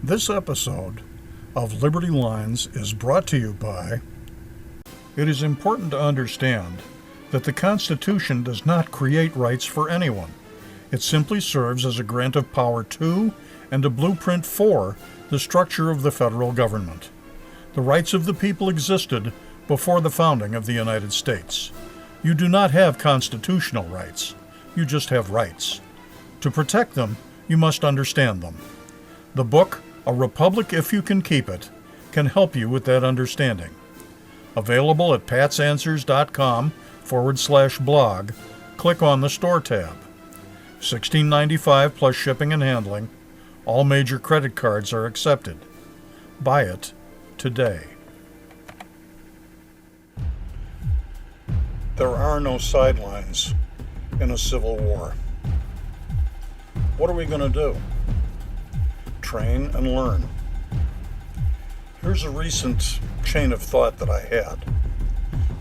This episode of Liberty Lines is brought to you by... It is important to understand that the Constitution does not create rights for anyone. It simply serves as a grant of power to and a blueprint for the structure of the federal government. The rights of the people existed before the founding of the United States. You do not have constitutional rights. You just have rights. To protect them, you must understand them. The book, A Republic If You Can Keep It, can help you with that understanding. Available at patsanswers.com/blog. Click on the Store tab. $16.95 plus shipping and handling. All major credit cards are accepted. Buy it today. There are no sidelines in a civil war. What are we going to do? Train and learn. Here's a recent chain of thought that I had.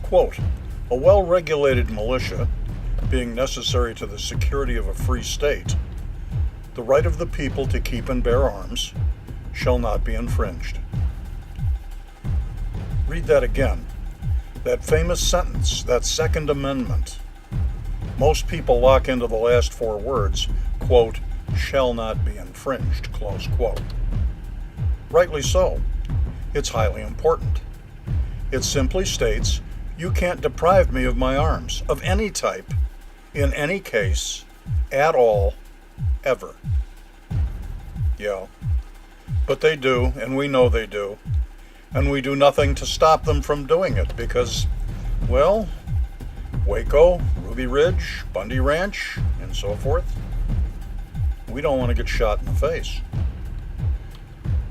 Quote, a well-regulated militia, being necessary to the security of a free state, the right of the people to keep and bear arms shall not be infringed. Read that again. That famous sentence, that Second Amendment. Most people lock into the last four words, quote, shall not be infringed, close quote. Rightly so. It's highly important. It simply states, you can't deprive me of my arms, of any type, in any case, at all, ever. Yeah, but they do, and we know they do, and we do nothing to stop them from doing it because, well, Waco, Ruby Ridge, Bundy Ranch, and so forth, we don't want to get shot in the face.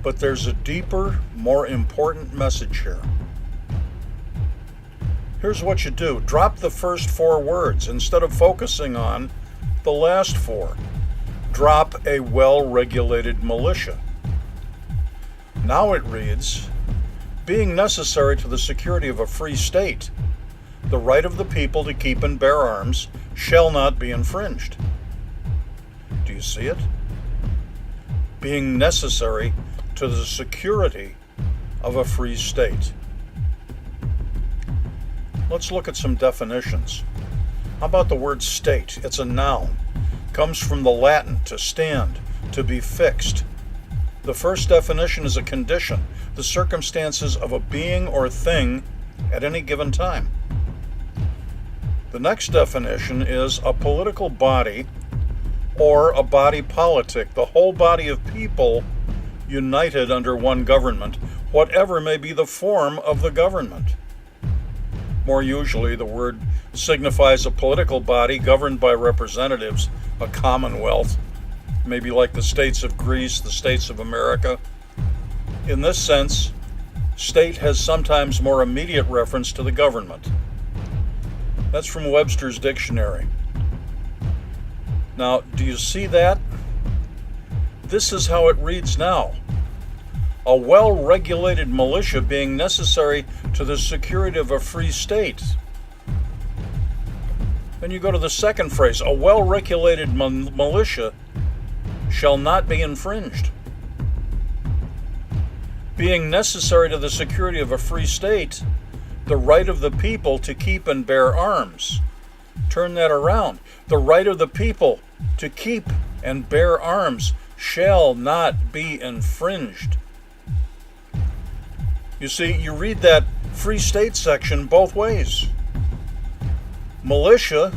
But there's a deeper, more important message here. Here's what you do. Drop the first four words instead of focusing on the last four. Drop a well-regulated militia. Now it reads, being necessary to the security of a free state, the right of the people to keep and bear arms shall not be infringed. Do you see it? Being necessary to the security of a free state. Let's look at some definitions. How about the word state? It's a noun. Comes from the Latin to stand, to be fixed. The first definition is a condition, the circumstances of a being or thing at any given time. The next definition is a political body or a body politic, the whole body of people united under one government, whatever may be the form of the government. More usually, the word signifies a political body governed by representatives, a commonwealth, maybe like the states of Greece, the states of America. In this sense, state has sometimes more immediate reference to the government. That's from Webster's dictionary. Now, do you see that? This is how it reads now. A well-regulated militia being necessary to the security of a free state. Then you go to the second phrase, a well-regulated militia shall not be infringed. Being necessary to the security of a free state, the right of the people to keep and bear arms. Turn that around. The right of the people to keep and bear arms shall not be infringed. You see, you read that free state section both ways. Militia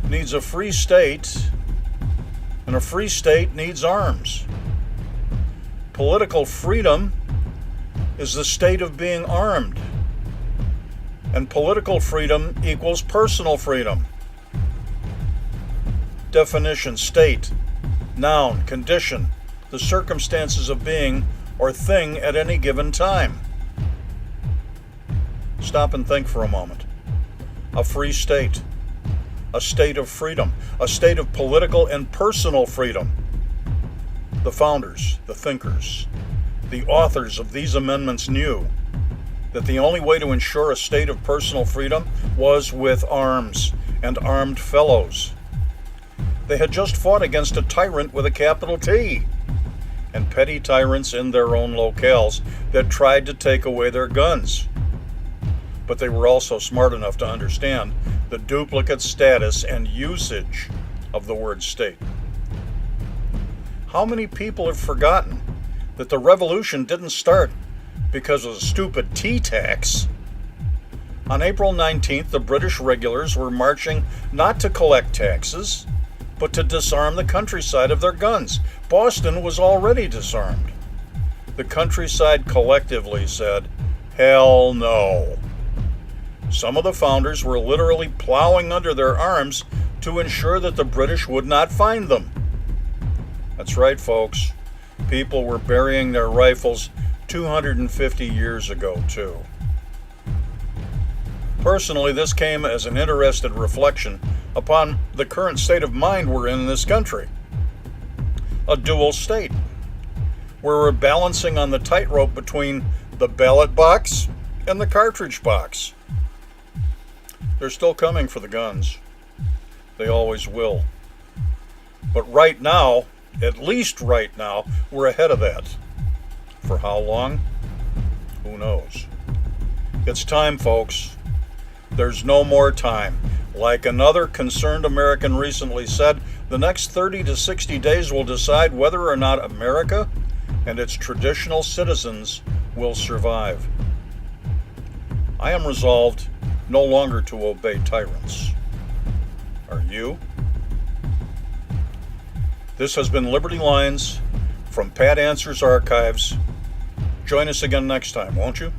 needs a free state, and a free state needs arms. Political freedom is the state of being armed, and political freedom equals personal freedom. Definition, state, noun, condition, the circumstances of being or thing at any given time. Stop and think for a moment. A free state, a state of freedom, a state of political and personal freedom. The founders, the thinkers, the authors of these amendments knew that the only way to ensure a state of personal freedom was with arms and armed fellows. They had just fought against a tyrant with a capital T, and petty tyrants in their own locales that tried to take away their guns. But they were also smart enough to understand the duplicate status and usage of the word state. How many people have forgotten that the revolution didn't start because of the stupid tea tax? On April 19th, the British regulars were marching not to collect taxes, but to disarm the countryside of their guns. Boston was already disarmed. The countryside collectively said, "Hell no." Some of the founders were literally plowing under their arms to ensure that the British would not find them. That's right, folks. People were burying their rifles 250 years ago, too. Personally, this came as an interested reflection upon the current state of mind we're in this country. A dual state, where we're balancing on the tightrope between the ballot box and the cartridge box. They're still coming for the guns. They always will. But right now, at least right now, we're ahead of that. For how long? Who knows? It's time, folks. There's no more time. Like another concerned American recently said, the next 30 to 60 days will decide whether or not America and its traditional citizens will survive. I am resolved no longer to obey tyrants. Are you? This has been Liberty Lines from Pat Answers Archives. Join us again next time, won't you?